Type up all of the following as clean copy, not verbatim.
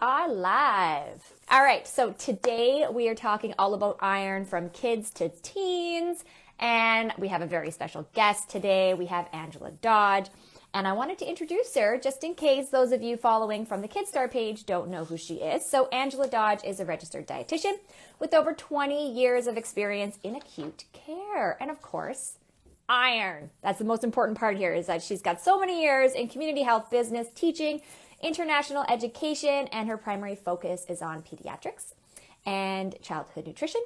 are live. All right, so today we are talking all about iron from kids to teens, and we have a very special guest today. We have Angela Dodge, and I wanted to introduce her just in case those of you following from the KidStar page don't know who she is. So Angela Dodge is a registered dietitian with over 20 years of experience in acute care, and of course, iron. That's the most important part here, is that she's got so many years in community health, business, teaching, international education, and her primary focus is on pediatrics and childhood nutrition.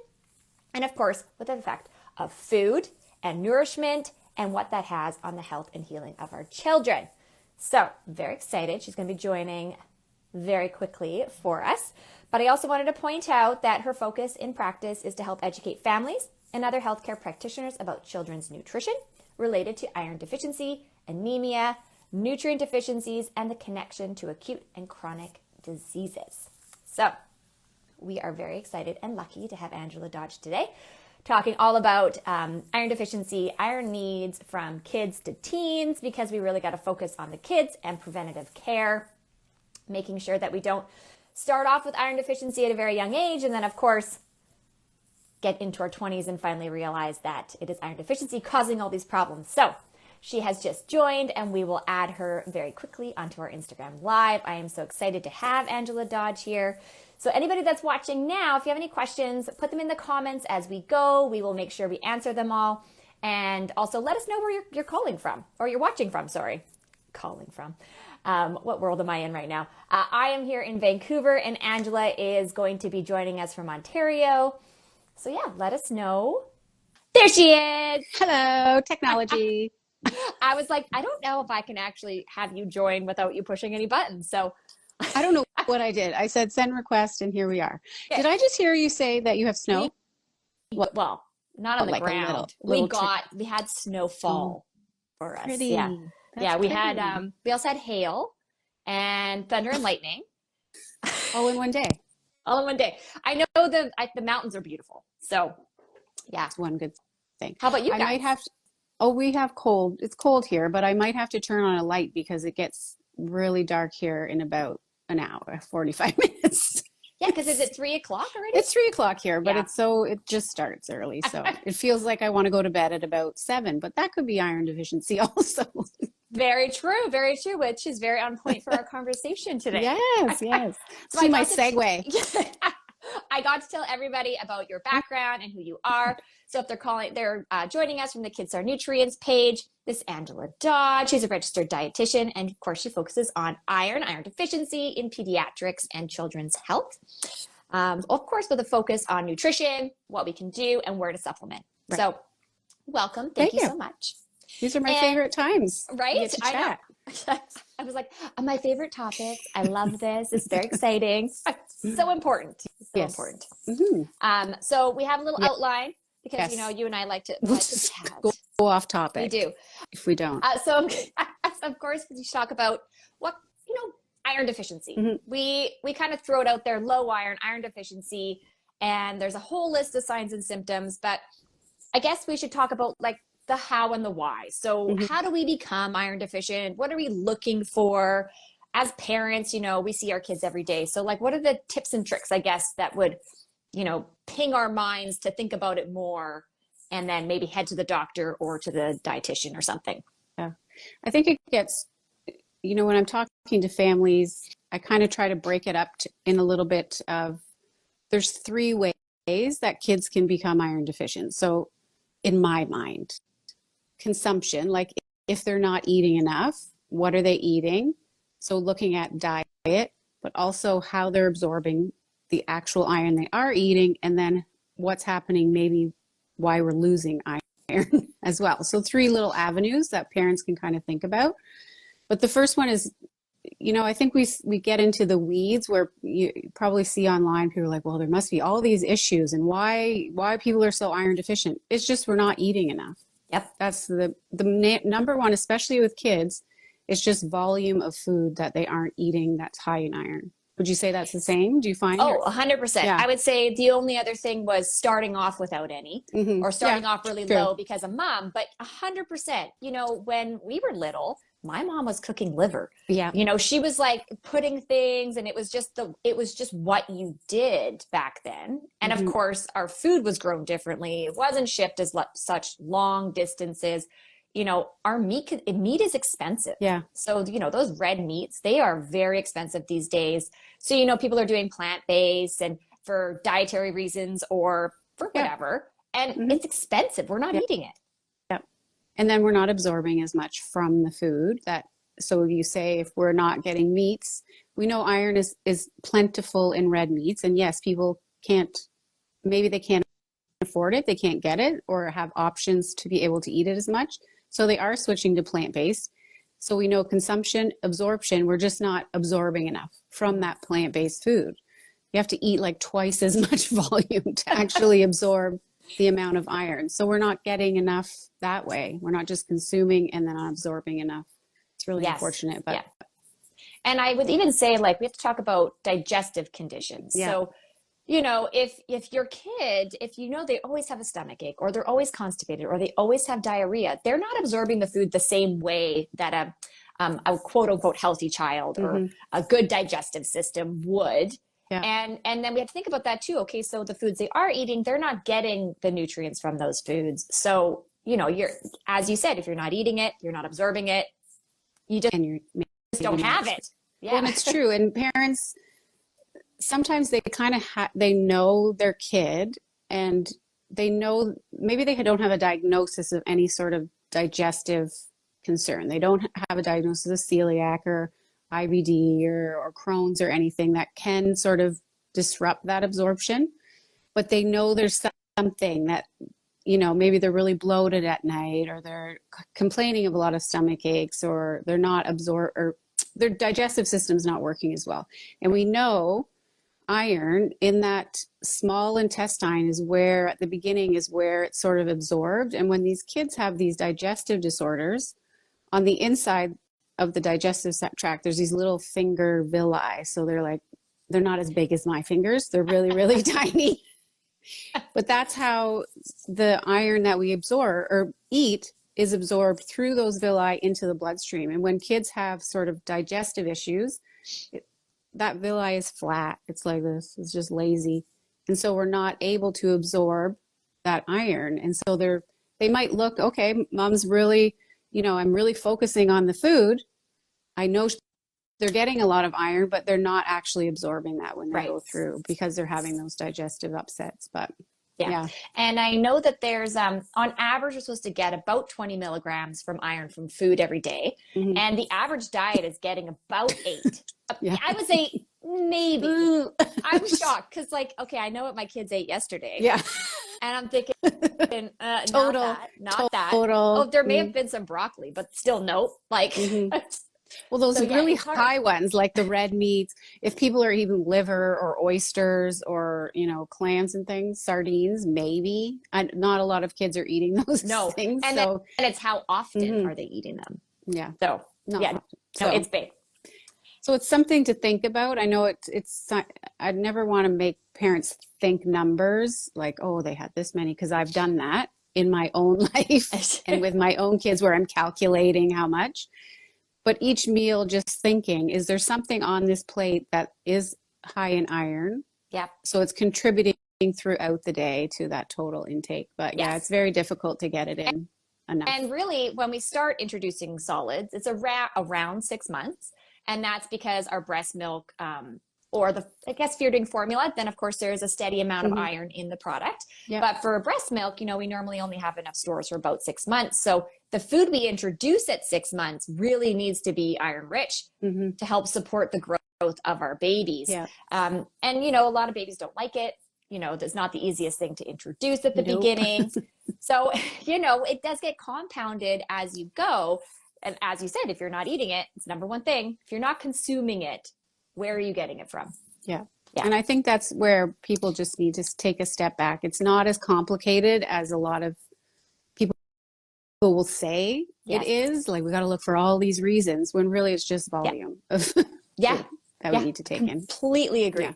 And of course, with the effect of food and nourishment and what that has on the health and healing of our children. So very excited. She's going to be joining very quickly for us. But I also wanted to point out that her focus in practice is to help educate families and other healthcare practitioners about children's nutrition related to iron deficiency, anemia, nutrient deficiencies, and the connection to acute and chronic diseases. So we are very excited and lucky to have Angela Dodge today, talking all about iron deficiency, iron needs from kids to teens, because we really got to focus on the kids and preventative care, making sure that we don't start off with iron deficiency at a very young age and then, of course, get into our 20s and finally realize that it is iron deficiency causing all these problems. So she has just joined, and we will add her very quickly onto our Instagram Live. I am so excited to have Angela Dodge here. So anybody that's watching now, if you have any questions, put them in the comments as we go. We will make sure we answer them all. And also let us know where you're calling from, or you're watching from, sorry. Calling from. What world am I in right now? I am here in Vancouver, and Angela is going to be joining us from Ontario. So yeah, let us know. There she is. Hello, technology. I was like, I don't know if I can actually have you join without you pushing any buttons. So I don't know what I did. I said send request, and here we are. Okay. Did I just hear you say that you have snow? Well, not on the like ground. We had snowfall for us. Pretty. Yeah. That's we pretty. had we also had hail and thunder and lightning. All in one day. All in one day. I know the mountains are beautiful. So yeah. That's one good thing. How about you guys? I might have to, we have cold. It's cold here, but I might have to turn on a light because it gets really dark here in about an hour, 45 minutes. Yeah, because is it 3 o'clock already? It's 3 o'clock here, but it just starts early. So it feels like I want to go to bed at about 7, but that could be iron deficiency also. Very true, which is very on point for our conversation today. Yes. See my segue. I got to tell everybody about your background and who you are. So if they're joining us from the KidStar Nutrients page, this is Angela Dodge. She's a registered dietitian, and of course she focuses on iron deficiency in pediatrics and children's health. Of course, with a focus on nutrition, what we can do, and where to supplement. Right. So welcome. Thank you so much. These are my favorite times. Right? I know. I was like, my favorite topics. I love this. It's very exciting. So important. Important. Mm-hmm. So we have a little outline because, you and I like to chat. Go off topic. We do. If we don't. So of course, we talk about what, iron deficiency. Mm-hmm. We kind of throw it out there, low iron deficiency, and there's a whole list of signs and symptoms, but I guess we should talk about like the how and the why. So how do we become iron deficient? What are we looking for? As parents, we see our kids every day. So like, what are the tips and tricks, I guess, that would, ping our minds to think about it more and then maybe head to the doctor or to the dietitian or something? Yeah. I think it gets, when I'm talking to families, I kind of try to break it up in a little bit of, there's 3 ways that kids can become iron deficient. So in my mind, consumption, like if they're not eating enough, what are they eating? So looking at diet, but also how they're absorbing the actual iron they are eating, and then what's happening, maybe why we're losing iron as well. So 3 little avenues that parents can kind of think about. But the first one is, I think we get into the weeds where you probably see online, people are like, well, there must be all these issues and why people are so iron deficient. It's just we're not eating enough. Yep. That's the number one, especially with kids. It's just volume of food that they aren't eating that's high in iron. Would you say that's the same? Do you find? Oh, 100%. Yeah. I would say the only other thing was starting off without any or starting off really low because of mom. But 100%, when we were little, my mom was cooking liver. Yeah. You know, she was like putting things, and it was just what you did back then. And of course, our food was grown differently. It wasn't shipped as such long distances. You know, our meat is expensive. Yeah. So, you know, those red meats, they are very expensive these days. So, you know, people are doing plant-based and for dietary reasons or for whatever. And it's expensive. We're not eating it. Yeah. And then we're not absorbing as much from the food so you say if we're not getting meats, we know iron is plentiful in red meats. And yes, people maybe they can't afford it, they can't get it or have options to be able to eat it as much. So they are switching to plant-based. So we know consumption, absorption, we're just not absorbing enough from that plant-based food. You have to eat like twice as much volume to actually absorb the amount of iron. So we're not getting enough that way. We're not just consuming and then not absorbing enough. It's really unfortunate. But And I would even say, like, we have to talk about digestive conditions. Yeah. So, you know, if your kid, if you know they always have a stomach ache or they're always constipated or they always have diarrhea, they're not absorbing the food the same way that a quote unquote healthy child or a good digestive system would. Yeah. And then we have to think about that too. Okay, so the foods they are eating, they're not getting the nutrients from those foods. So, you know, as you said, if you're not eating it, you're not absorbing it, you just don't have it. Yeah. And it's true. And parents, sometimes they kind of they know their kid and they know maybe they don't have a diagnosis of any sort of digestive concern. They don't have a diagnosis of celiac or IBD or Crohn's or anything that can sort of disrupt that absorption, but they know there's something that, you know, maybe they're really bloated at night or they're complaining of a lot of stomach aches or they're not or their digestive system's not working as well. And we know iron in that small intestine is where at the beginning is where it's sort of absorbed. And when these kids have these digestive disorders, on the inside of the digestive tract, there's these little finger villi. So they're not as big as my fingers. They're really, really tiny. But that's how the iron that we absorb or eat is absorbed through those villi into the bloodstream. And when kids have sort of digestive issues, that villi is flat. It's like this. It's just lazy. And so we're not able to absorb that iron. And so they might look, okay, mom's really, you know, I'm really focusing on the food. I know they're getting a lot of iron, but they're not actually absorbing that when they go through because they're having those digestive upsets. But yeah. And I know that there's, on average, you're supposed to get about 20 milligrams from iron from food every day. And the average diet is getting about 8. I would say maybe. I'm shocked because, like, okay, I know what my kids ate yesterday. Yeah. And I'm thinking, not that. Oh, there may have been some broccoli, but still, no. Like, well, those really high ones, like the red meats, if people are eating liver or oysters or, you know, clams and things, sardines, maybe. Not a lot of kids are eating those things. And, and it's how often are they eating them? Yeah. So, it's big. So it's something to think about. I know I'd never want to make parents think numbers like, oh, they had this many, because I've done that in my own life and with my own kids where I'm calculating how much. But each meal, just thinking, is there something on this plate that is high in iron? Yeah. So it's contributing throughout the day to that total intake. But yeah, it's very difficult to get it in enough. And really, when we start introducing solids, it's around 6 months. And that's because our breast milk, I guess if you're doing formula, then of course there's a steady amount of iron in the product. Yep. But for breast milk, you know, we normally only have enough stores for about 6 months. So the food we introduce at 6 months really needs to be iron rich to help support the growth of our babies. Yeah. And, you know, a lot of babies don't like it. You know, that's not the easiest thing to introduce at the beginning. So, you know, it does get compounded as you go. And as you said, if you're not eating it, it's number one thing. If you're not consuming it, where are you getting it from? Yeah. And I think that's where people just need to take a step back. It's not as complicated as a lot of people will say it is. Like, we got to look for all these reasons when really it's just volume of food that we need to take in. Completely agree. Yeah.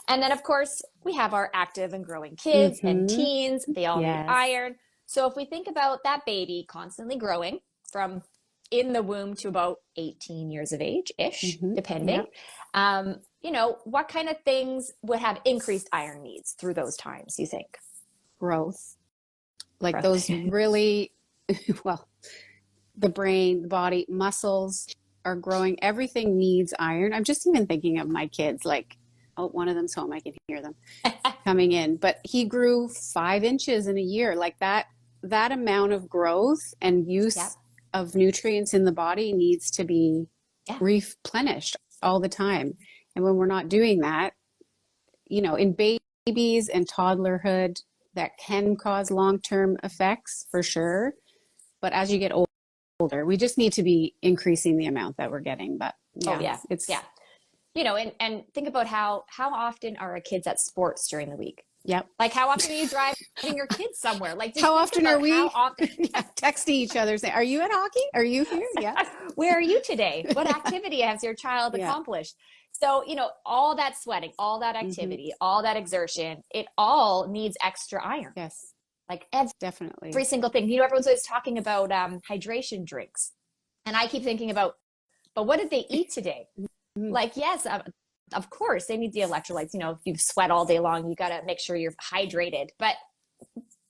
And then, of course, we have our active and growing kids and teens. They all need iron. So if we think about that baby constantly growing from in the womb to about 18 years of age-ish, Mhm. depending. You know, what kind of things would have increased iron needs through those times, you think? Growth, like Growth. those really, well, the brain, the body, muscles are growing. Everything needs iron. I'm just even thinking of my kids, like, oh, one of them's home. I can hear them coming in, but he grew 5 inches in a year. Like that amount of growth and use Yep. of nutrients in the body needs to be Yeah. replenished all the time. And when we're not doing that, you know, in babies and toddlerhood, that can cause long-term effects for sure. But as you get older, we just need to be increasing the amount that we're getting. But yeah, Oh yeah. it's Yeah. You know, and think about how often are our kids at sports during the week? yep. Like how often are you driving your kids somewhere? Like just How think often about are we how often texting each other saying, "Are you at hockey? Are you here?" Yeah. where are you today? What activity has your child Yeah. accomplished? So, you know, all that sweating, all that activity, all that exertion, it all needs extra iron. Yes, Like definitely. every single thing. You know, everyone's always talking about hydration drinks. And I keep thinking about, but what did they eat today? Like, yes, of course, they need the electrolytes. You know, if you sweat all day long, you got to make sure you're hydrated. But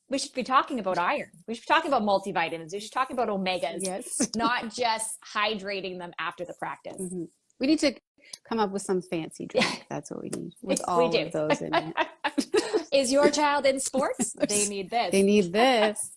we should be talking about iron. We should be talking about multivitamins. We should be talking about omegas, Yes. not just hydrating them after the practice. We need to come up with some fancy drink. That's what we need with all of those in it. Is your child in sports? They need this. They need this.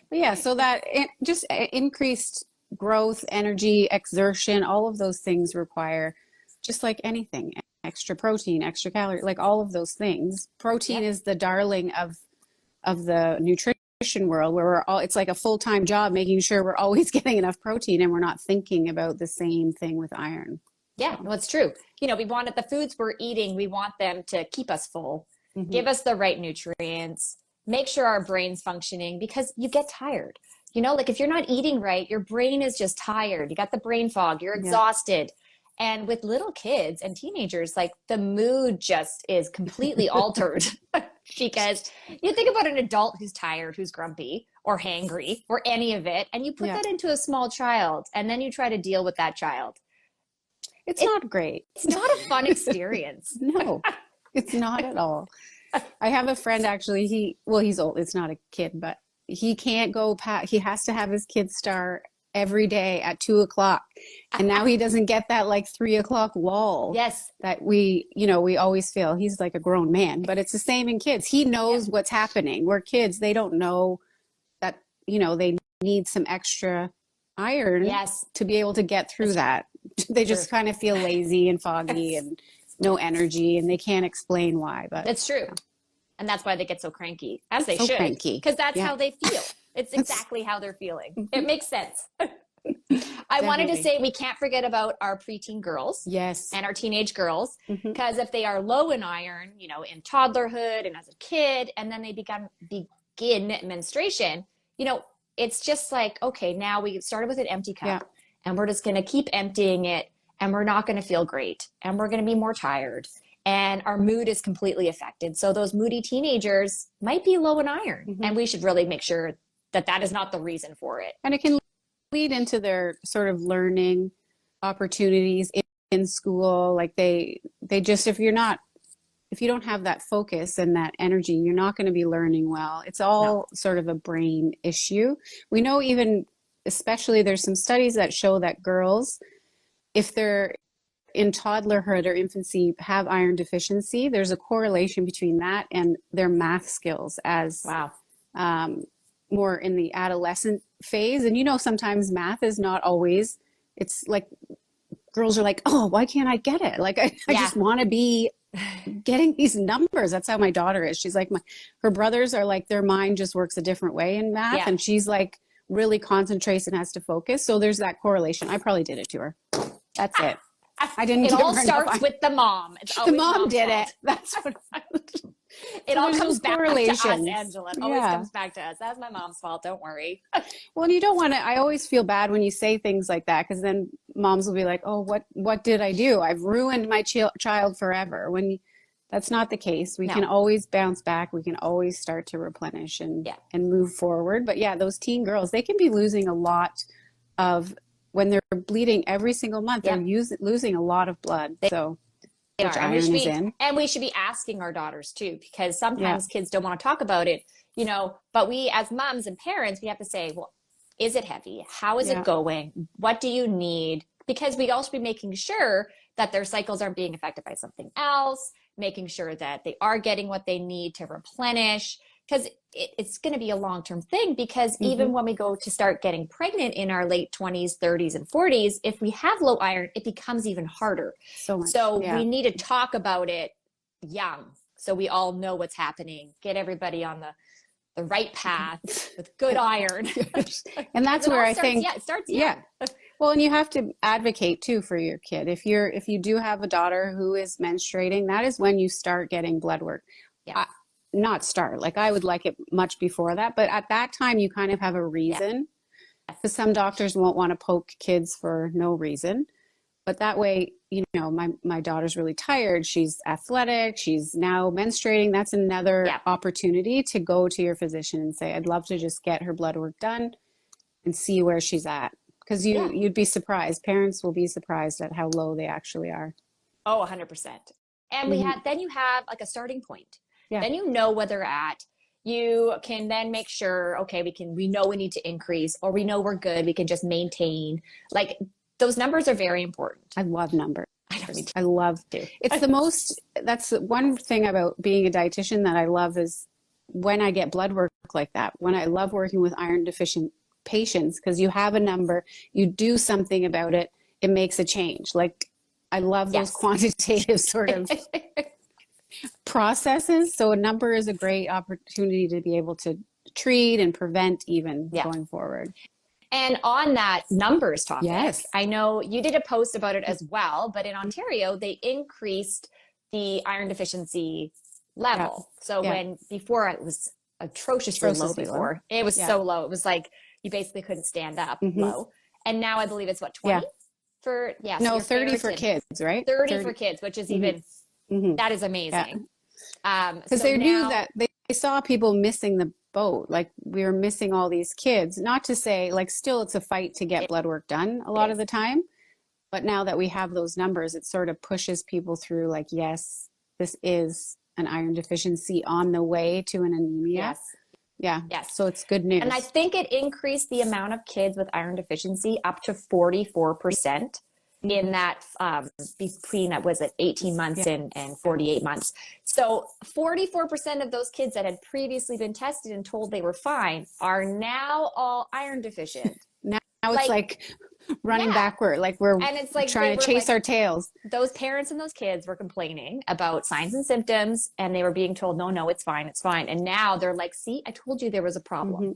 But yeah, so that just increased growth, energy, exertion, all of those things require, just like anything, extra protein, extra calorie, like all of those things. Protein is the darling of the nutrition world, where we're all, it's like a full-time job making sure we're always getting enough protein and we're not thinking about the same thing with iron. Yeah, no, it's true. You know, we want it, the foods we're eating, we want them to keep us full, give us the right nutrients, make sure our brain's functioning, because you get tired. You know, like if you're not eating right, your brain is just tired. You got the brain fog, you're exhausted. And with little kids and teenagers, like the mood just is completely altered because you think about an adult who's tired, who's grumpy or hangry or any of it, and you put that into a small child and then you try to deal with that child. It's not great. It's not a fun experience. No, it's not at all. I have a friend actually, he's old. It's not a kid, but he can't go past, he has to have his KidStar every day at 2:00. And now he doesn't get that like 3:00 lull. Yes. That we always feel. He's like a grown man, but it's the same in kids. He knows what's happening. We're kids. They don't know that, they need some extra iron to be able to get through that. They just kind of feel lazy and foggy and no energy, and they can't explain why. But it's true. And that's why they get so cranky, as they should. Because that's how they feel. It's exactly how they're feeling. It makes sense. I wanted to say we can't forget about our preteen girls. Yes. And our teenage girls. Because if they are low in iron, in toddlerhood and as a kid, and then they begin menstruation, it's just like, okay, now we started with an empty cup and we're just going to keep emptying it, and we're not going to feel great, and we're going to be more tired, and our mood is completely affected. So those moody teenagers might be low in iron, and we should really make sure that is not the reason for it. And it can lead into their sort of learning opportunities in school. Like they just, if you don't have that focus and that energy, you're not going to be learning well. It's all sort of a brain issue. We know, even especially, there's some studies that show that girls, if they're in toddlerhood or infancy, have iron deficiency, there's a correlation between that and their math skills as more in the adolescent phase. And sometimes math is not always, it's like girls are like, oh, why can't I get it? Like I just want to be getting these numbers. That's how my daughter is. She's like, her brothers are like, their mind just works a different way in math. And she's like really concentrates and has to focus. So there's that correlation. I probably did it to her. That's it. I didn't. It all starts with the mom. It's the mom did it. That's what. It all comes back to us, Angela. It always comes back to us. That's my mom's fault. Don't worry. Well, and you don't want to. I always feel bad when you say things like that, because then moms will be like, "Oh, what did I do? I've ruined my child forever." That's not the case. We can always bounce back. We can always start to replenish and move forward. But yeah, those teen girls, they can be losing a lot of when they're bleeding every single month, they're losing a lot of blood. So which iron is in. And we should be asking our daughters too, because sometimes kids don't want to talk about it, you know, but we as moms and parents, we have to say, well, is it heavy? How is it going? What do you need? Because we also be making sure that their cycles aren't being affected by something else, making sure that they are getting what they need to replenish, because it's going to be a long-term thing. Because even when we go to start getting pregnant in our late 20s, 30s, and 40s, if we have low iron, it becomes even harder. So we need to talk about it young, so we all know what's happening, get everybody on the right path with good iron. And that's where I think, it starts young. Well, and you have to advocate too for your kid. If you do have a daughter who is menstruating, that is when you start getting blood work. Not start, like I would like it much before that, but at that time you kind of have a reason, because some doctors won't want to poke kids for no reason. But that way, you know, my daughter's really tired, she's athletic, she's now menstruating. That's another opportunity to go to your physician and say, I'd love to just get her blood work done and see where she's at. Because you'd be surprised. Parents will be surprised at how low they actually are. Oh, 100%. And then you have like a starting point. Then you know where they're at. You can then make sure, okay, we know we need to increase, or we know we're good, we can just maintain. Like, those numbers are very important. I love numbers. I love to. That's one thing about being a dietitian that I love, is when I get blood work like that, when I love working with iron deficient patients, because you have a number, you do something about it, it makes a change. Like, I love those quantitative sort of processes. So a number is a great opportunity to be able to treat and prevent even going forward. And on that numbers topic, I know you did a post about it as well, but in Ontario, they increased the iron deficiency level. So when before it was atrociously low before. It was so low. It was like you basically couldn't stand up low. And now I believe it's what, 20 for, no, 30 for kids, right? 30 for kids, which is even, that is amazing. Because they knew that they saw people missing the boat. Like, we were missing all these kids. Not to say, like, still it's a fight to get blood work done a lot of the time. But now that we have those numbers, it sort of pushes people through, like, yes, this is an iron deficiency on the way to an anemia. Yes. So it's good news. And I think it increased the amount of kids with iron deficiency up to 44% in that between, that was at 18 months and 48 months. So 44% of those kids that had previously been tested and told they were fine are now all iron deficient. Now it's like running backward, like we're trying to chase our tails. Those parents and those kids were complaining about signs and symptoms, and they were being told, no, it's fine, it's fine. And now they're like, see, I told you there was a problem.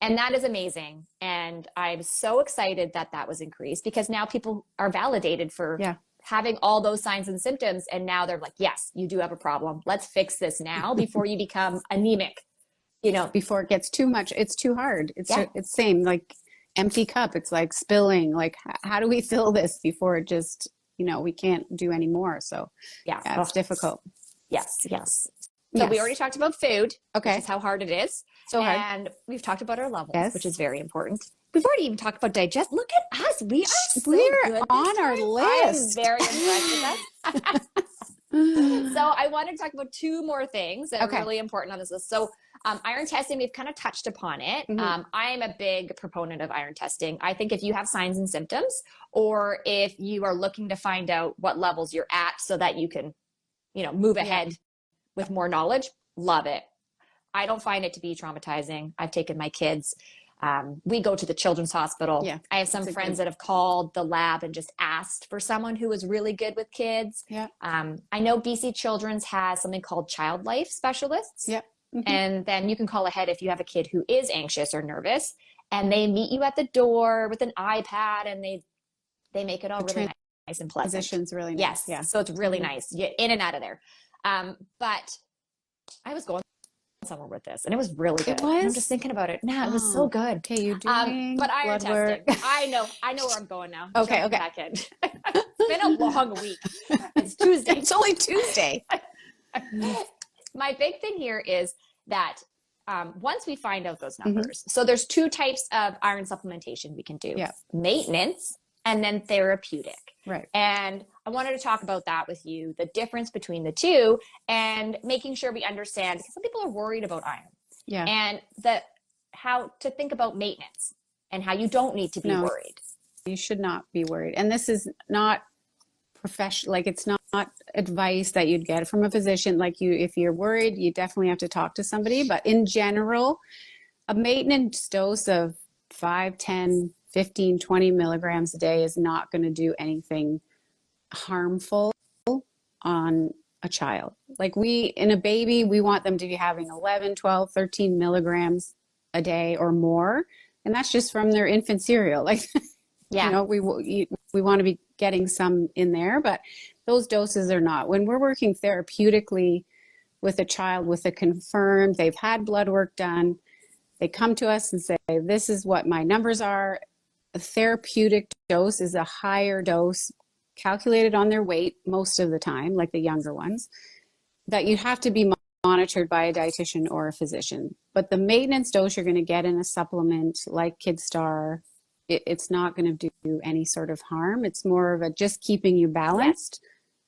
And that is amazing. And I'm so excited that that was increased, because now people are validated for having all those signs and symptoms. And now they're like, yes, you do have a problem. Let's fix this now before you become anemic, you know, before it gets too much. It's too hard. It's same, like empty cup. It's like spilling, like, how do we fill this before it just, you know, we can't do any more. So it's difficult. Yes. So we already talked about food, which is how hard it is. So hard. And we've talked about our levels, which is very important. We've already even talked about digest. Look at us. We're on our list. I'm very impressed with us. So I want to talk about two more things that are really important on this list. So iron testing, we've kind of touched upon it. I am a big proponent of iron testing. I think if you have signs and symptoms, or if you are looking to find out what levels you're at so that you can, you know, move ahead with more knowledge, love it. I don't find it to be traumatizing. I've taken my kids. We go to the children's hospital. I have some friends that have called the lab and just asked for someone who was really good with kids. I know BC Children's has something called Child Life Specialists. And then you can call ahead if you have a kid who is anxious or nervous, and they meet you at the door with an iPad, and they make it all really nice and pleasant. Position's really nice. So it's really nice. You get in and out of there. But I was going somewhere with this, and it was really good. I'm just thinking about it. It was so good. Okay, you're doing but iron testing. I know where I'm going now. Okay. Back in. It's been a long week. It's Tuesday. It's only Tuesday. My big thing here is that once we find out those numbers, so there's two types of iron supplementation we can do: maintenance and then therapeutic. Right. And I wanted to talk about that with you, the difference between the two, and making sure we understand, because some people are worried about iron. Yeah. And how to think about maintenance and how you don't need to be worried. You should not be worried. And this is not professional, like it's not advice that you'd get from a physician. Like if you're worried, you definitely have to talk to somebody. But in general, a maintenance dose of 5, 10, 15, 20 milligrams a day is not going to do anything harmful on a child. Like in a baby, we want them to be having 11, 12, 13 milligrams a day or more. And that's just from their infant cereal. Like, you know, we want to be getting some in there, but those doses are not. When we're working therapeutically with a child with a confirmed, they've had blood work done, they come to us and say, this is what my numbers are. A therapeutic dose is a higher dose calculated on their weight most of the time, like the younger ones, that you have to be monitored by a dietitian or a physician. But the maintenance dose you're going to get in a supplement like KidStar, it's not going to do any sort of harm. It's more of a just keeping you balanced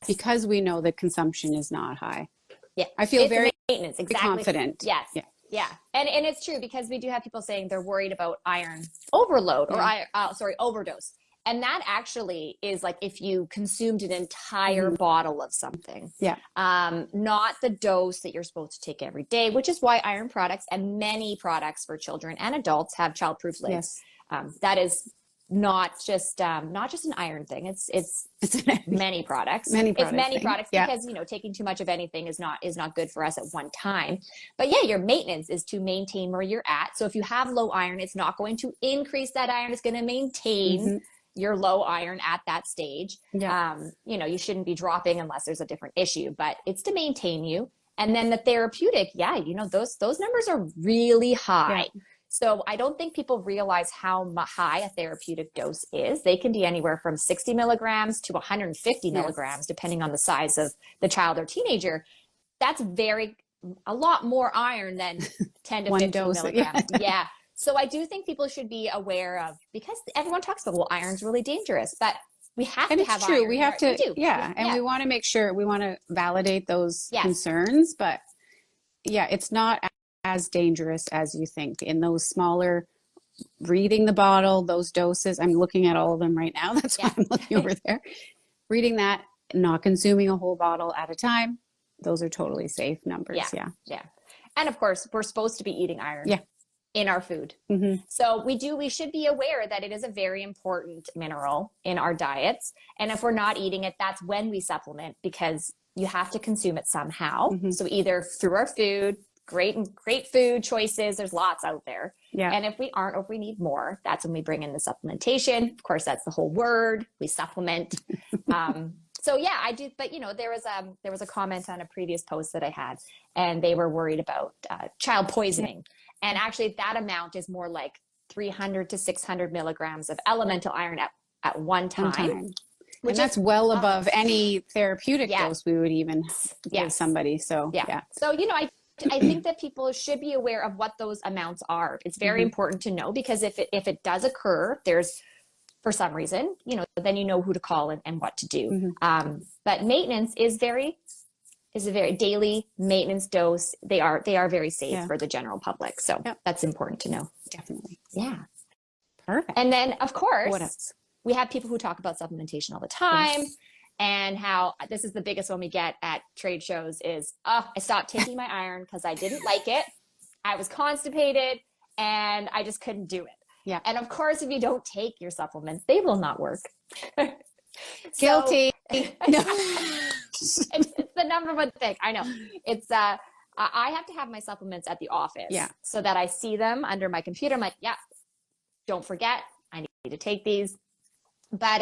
because we know that consumption is not high. Yeah, I feel very maintenance, confident. Yes. Yeah. And it's true, because we do have people saying they're worried about iron overload or overdose. And that actually is like if you consumed an entire bottle of something. Yeah. Not the dose that you're supposed to take every day, which is why iron products and many products for children and adults have childproof lids. That is not just an iron thing. It's many products. It's many products because, you know, taking too much of anything is not good for us at one time. But yeah, your maintenance is to maintain where you're at. So if you have low iron, it's not going to increase that iron. It's going to maintain your low iron at that stage. You know, you shouldn't be dropping unless there's a different issue, but it's to maintain you. And then the therapeutic, you know, those numbers are really high. So I don't think people realize how high a therapeutic dose is. They can be anywhere from 60 milligrams to 150 milligrams, depending on the size of the child or teenager. That's a lot more iron than 10 to 15 milligrams. So I do think people should be aware of, because everyone talks about, well, iron's really dangerous, but we have to have iron. We have to, and we want to make sure, we want to validate those concerns, but it's not as dangerous as you think. In those smaller, reading the bottle, those doses, I'm looking at all of them right now. That's why I'm looking over there. Reading that, not consuming a whole bottle at a time, those are totally safe numbers. And of course, we're supposed to be eating iron in our food. So we should be aware that it is a very important mineral in our diets. And if we're not eating it, that's when we supplement, because you have to consume it somehow. So either through our food, great food choices, there's lots out there. And if we aren't, or if we need more, that's when we bring in the supplementation. Of course, that's the whole word. We supplement. So I do. But you know, there was a comment on a previous post that I had, and they were worried about child poisoning. And actually that amount is more like 300 to 600 milligrams of elemental iron at one time. And that's well above any therapeutic dose we would even give somebody. So, So, you know, I think that people should be aware of what those amounts are. It's very important to know, because if it does occur, there's, for some reason, you know, then you know who to call and what to do. But maintenance is a very daily maintenance dose. They are very safe for the general public. So that's important to know. Definitely. Yeah. Perfect. And then of course, what else? We have people who talk about supplementation all the time. And how this is the biggest one we get at trade shows is, I stopped taking my iron because I didn't like it. I was constipated and I just couldn't do it. And of course, if you don't take your supplements, they will not work. Guilty. No. It's the number one thing. I know. It's I have to have my supplements at the office so that I see them under my computer. I'm like, don't forget, I need to take these. But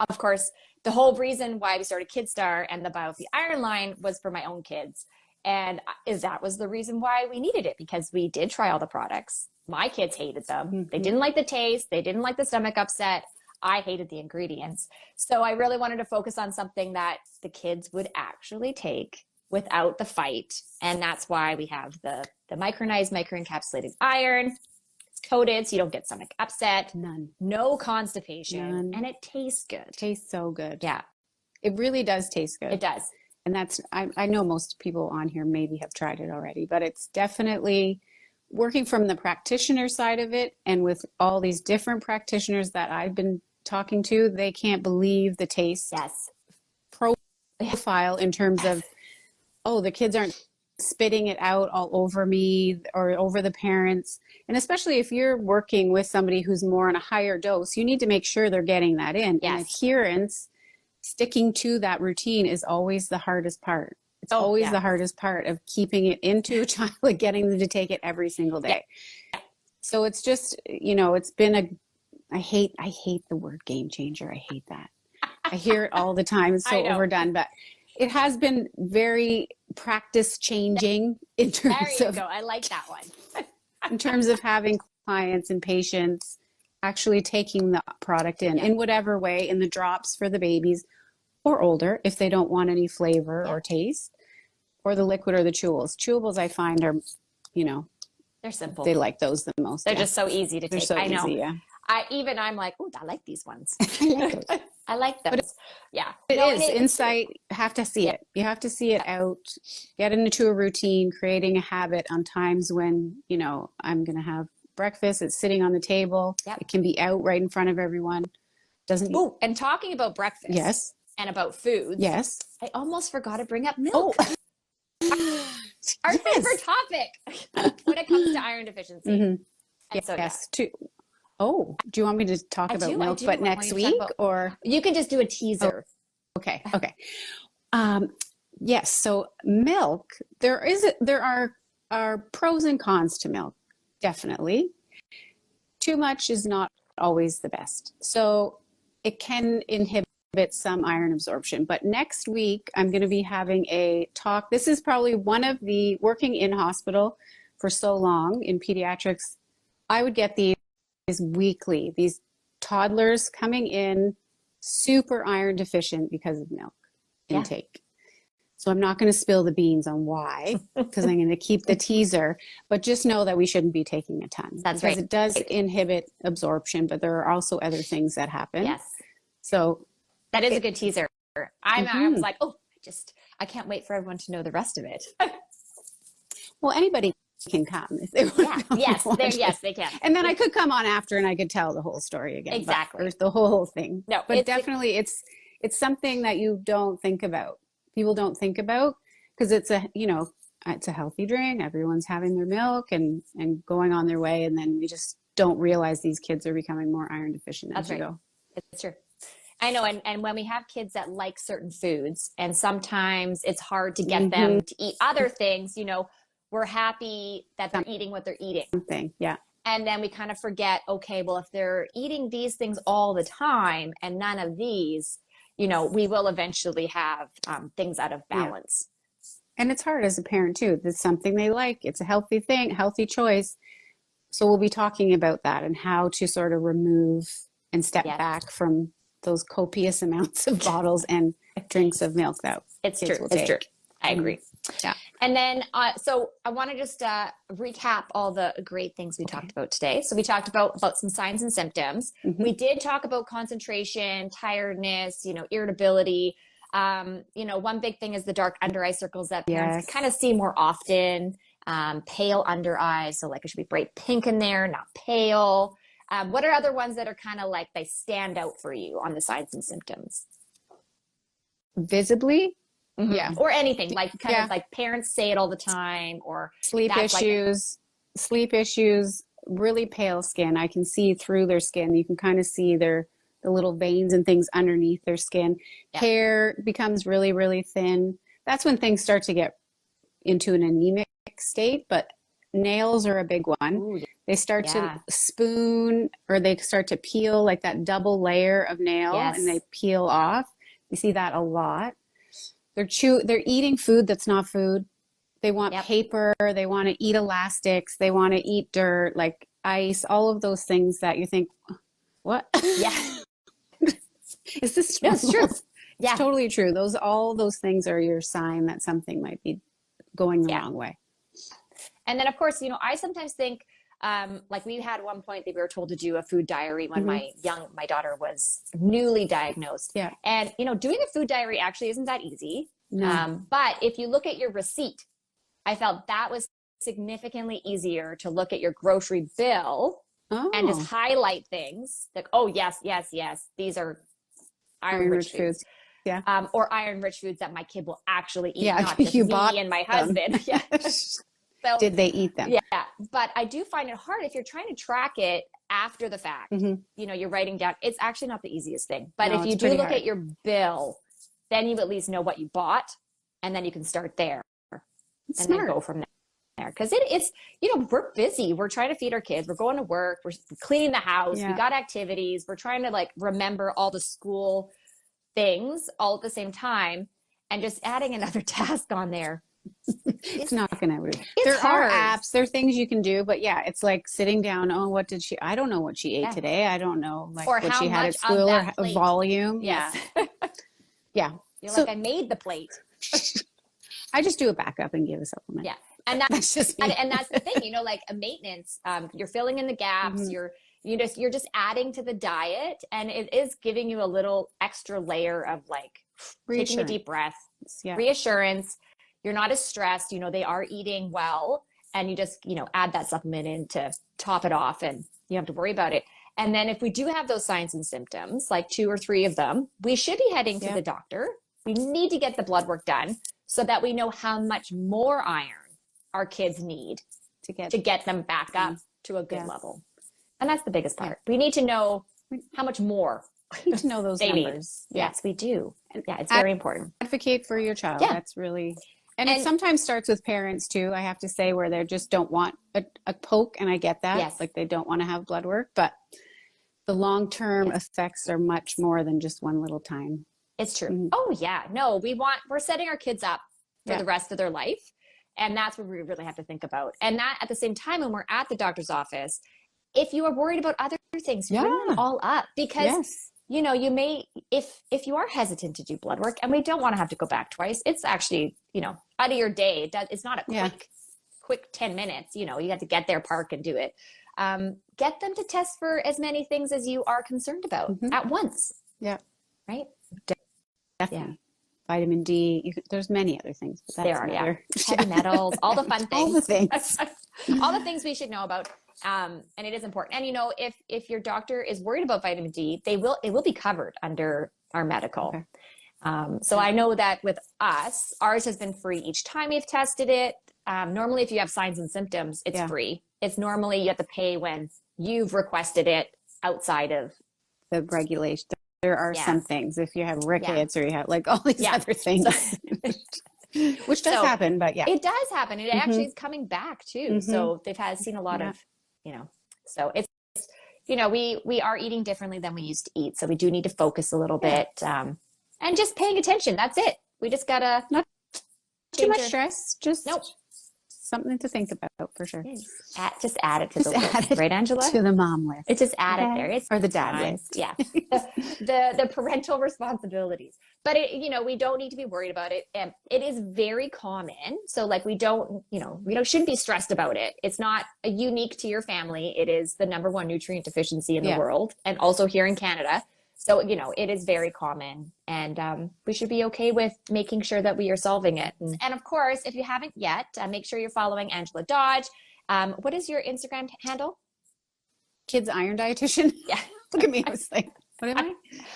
of course, the whole reason why we started KidStar and the BioFeed Iron line was for my own kids. And that was the reason why we needed it, because we did try all the products. My kids hated them. They didn't like the taste. They didn't like the stomach upset. I hated the ingredients. So I really wanted to focus on something that the kids would actually take without the fight. And that's why we have the the micronized, microencapsulated iron. It's coated so you don't get stomach upset. None. No constipation. None. And it tastes good. Tastes so good. Yeah. It really does taste good. It does. And that's, I know most people on here maybe have tried it already, but it's definitely working from the practitioner side of it. And with all these different practitioners that I've been talking to, they can't believe the taste Yes. profile in terms of, oh, the kids aren't spitting it out all over me or over the parents. And especially if you're working with somebody who's more on a higher dose, you need to make sure they're getting that in. Yes. And adherence, sticking to that routine is always the hardest part. It's always the hardest part of keeping it into a child, like getting them to take it every single day. Yeah. So it's just, you know, it's been I hate the word game changer. I hate that. I hear it all the time. It's so overdone, but it has been very practice changing in terms of, I like that one. in terms of having clients and patients actually taking the product in whatever way, in the drops for the babies or older, if they don't want any flavor or taste, or the liquid or the chewables. Chewables I find are, you know, they're simple. They like those the most. They're just so easy to They're take. so I know. easy, yeah. I'm like, oh, I like these ones. I like those. I like those. Yeah. It is insight. You have to see it. You have to see it out, get into a routine, creating a habit on times when, you know, I'm going to have breakfast. It's sitting on the table. Yep. It can be out right in front of everyone. Doesn't. Oh, and talking about breakfast. Yes. And about foods. Yes. I almost forgot to bring up milk. Oh. Our favorite topic when it comes to iron deficiency. Mm-hmm. And so, yes. Oh, do you want me to talk about milk, but next week, or you can just do a teaser? Oh, okay. Yes. So milk, there are pros and cons to milk. Definitely. Too much is not always the best. So it can inhibit some iron absorption. But next week, I'm going to be having a talk. This is probably one of the, working in hospital for so long in pediatrics, I would get these weekly, these toddlers coming in super iron deficient because of milk intake. So I'm not going to spill the beans on why, because I'm going to keep the teaser, but just know that we shouldn't be taking a ton. That's because right. It does inhibit absorption, but there are also other things that happen. Yes. So that is a good teaser. I was like, oh, I can't wait for everyone to know the rest of it. Well, anybody can come if they want. Yes, they can. And then I could come on after and I could tell the whole story again. Exactly. Or the whole thing. No, but definitely it's something that you don't think about. People don't think about, because it's a healthy drink. Everyone's having their milk and going on their way. And then we just don't realize these kids are becoming more iron deficient as you go. It's true. I know. And when we have kids that like certain foods, and sometimes it's hard to get them to eat other things, you know, we're happy that they're eating what they're eating. Yeah. And then we kind of forget, okay, well, if they're eating these things all the time and none of these, you know, we will eventually have things out of balance. Yeah. And it's hard as a parent too. It's something they like. It's a healthy thing, healthy choice. So we'll be talking about that and how to sort of remove and step back from those copious amounts of bottles and drinks of milk that it's true. It's true. I agree. Yeah. And then, so I want to just recap all the great things we talked about today. So we talked about some signs and symptoms. We did talk about concentration, tiredness, you know, irritability. You know, one big thing is the dark under eye circles that parents kind of see more often. Pale under eyes. So like it should be bright pink in there, not pale. What are other ones that are kind of like they stand out for you on the signs and symptoms? Visibly? Yeah. Or anything like kind of like parents say it all the time, or sleep issues, really pale skin. I can see through their skin. You can kind of see the little veins and things underneath their skin. Hair becomes really, really thin. That's when things start to get into an anemic state, but nails are a big one. Ooh, they start to spoon, or they start to peel, like that double layer of nail, and they peel off. You see that a lot. They're eating food that's not food. They want paper. They want to eat elastics. They want to eat dirt, like ice, all of those things that you think, what? Yeah. Is this true? It's true. Yeah. It's totally true. All those things are your sign that something might be going the wrong way. And then of course, you know, I sometimes think, like we had one point that we were told to do a food diary when my daughter was newly diagnosed. Yeah. And, you know, doing a food diary actually isn't that easy. No. But if you look at your receipt, I felt that was significantly easier to look at your grocery bill and just highlight things like, oh, yes, yes, yes, these are iron-rich foods. Yeah. Or iron-rich foods that my kid will actually eat, Yeah, not just you me bought and my husband. Yeah. So, did they eat them? Yeah. But I do find it hard if you're trying to track it after the fact. You know, you're writing down. It's actually not the easiest thing. But No, if you do look at your bill, then you at least know what you bought, and then you can start there and then go from there. Because it's, you know, we're busy. We're trying to feed our kids. We're going to work. We're cleaning the house. We got activities. We're trying to like remember all the school things all at the same time, and just adding another task on there. It's not going to. There are apps, there are things you can do, but yeah, it's like sitting down. Oh, what did she? I don't know what she ate today. I don't know like or what how she had much at school of or that plate. Volume. Yes. Yeah. You're like, I made the plate. I just do a backup and give a supplement. Yeah. And that's just me. And that's the thing, you know, like a maintenance, you're filling in the gaps, you're just adding to the diet, and it is giving you a little extra layer of like taking a deep breath, reassurance. You're not as stressed, you know, they are eating well, and you just, you know, add that supplement in to top it off, and you don't have to worry about it. And then if we do have those signs and symptoms, like 2 or 3 of them, we should be heading to the doctor. We need to get the blood work done so that we know how much more iron our kids need to get them back up to a good level. And that's the biggest part. We need to know how much more. We need to know those numbers. Yes, we do. Yeah, it's very important. Advocate for your child. That's really... And it sometimes starts with parents too, I have to say, where they just don't want a poke, and I get that. Yes. Like they don't want to have blood work, but the long-term effects are much more than just one little time. It's true. Oh yeah. No, we're setting our kids up for the rest of their life. And that's what we really have to think about. And that at the same time, when we're at the doctor's office, if you are worried about other things, bring them all up, because you know, you may, if you are hesitant to do blood work, and we don't want to have to go back twice, it's actually, you know, out of your day. It's not a quick 10 minutes, you know, you have to get there, park, and do it. Get them to test for as many things as you are concerned about at once. Yeah. Right? Definitely. Yeah. Vitamin D. There's many other things. But that's there are, heavy metals, all the fun things. All the things. All the things we should know about. And it is important. And, you know, if your doctor is worried about vitamin D, it will be covered under our medical. Okay. So I know that with us, ours has been free each time we've tested it. Normally, if you have signs and symptoms, it's free. It's normally you have to pay when you've requested it outside of the regulation. There are some things, if you have rickets or you have like all these other things, which does happen, but it does happen. It actually is coming back too. So they've seen a lot of, you know, so it's, you know, we are eating differently than we used to eat. So we do need to focus a little bit, and just paying attention. That's it. We just gotta not too much stress. Just nope. Something to think about for sure. Just add it to the list, right, Angela? To the mom list. It's just add it there. Or the dad list. Yeah. the parental responsibilities. But it, you know, we don't need to be worried about it. And it is very common. So like we shouldn't be stressed about it. It's not unique to your family. It is the #1 nutrient deficiency in the world, and also here in Canada. So, you know, it is very common, and we should be okay with making sure that we are solving it. And of course, if you haven't yet, make sure you're following Angela Dodge. What is your Instagram handle? Kids Iron Dietitian. Yeah. Look at me. I was like, what am I?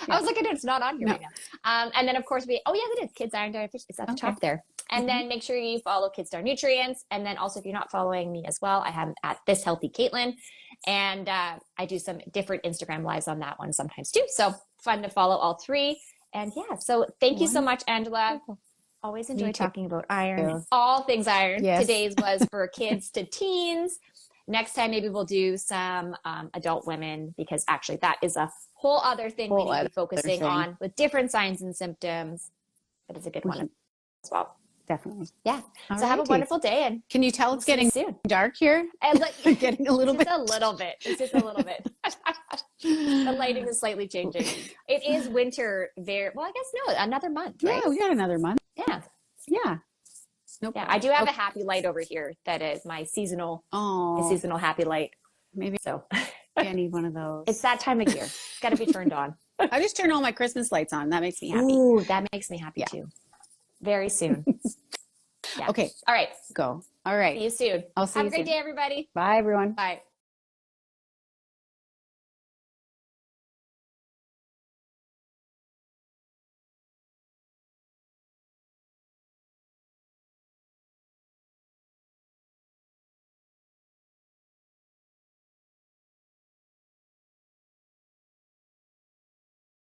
I was looking at it. It's not on here right now. And then, of course, it is Kids Iron Dietitian. It's at the top there. And then make sure you follow KidStar Nutrients. And then also, if you're not following me as well, I have at This Healthy Caitlyn. And I do some different Instagram lives on that one sometimes too. So fun to follow all 3. And so thank you so much, Angela. Always enjoy talking about iron, all things iron. Yes. Today's was for kids to teens. Next time, maybe we'll do some adult women, because actually that is a whole other thing we need to be focusing on with different signs and symptoms. But it's a good one as well. Definitely. Yeah. So have a wonderful day. And can you tell it's getting dark here? And getting a little bit. Just a little bit. It's just a little bit. The lighting is slightly changing. It is winter I guess another month, right? Yeah, we got another month. Yeah. Yeah. No Yeah, problem. I do have Okay. a happy light over here that is my seasonal Oh, happy light. maybe So I need one of those. it's that time of year. It's got to be turned on. I just turn all my Christmas lights on. That makes me happy. Ooh, that makes me happy Yeah. too. Very soon. Yeah. Okay, All right. go. All right. See you soon. I'll see Have you a great soon. day, everybody. Bye, everyone. Bye.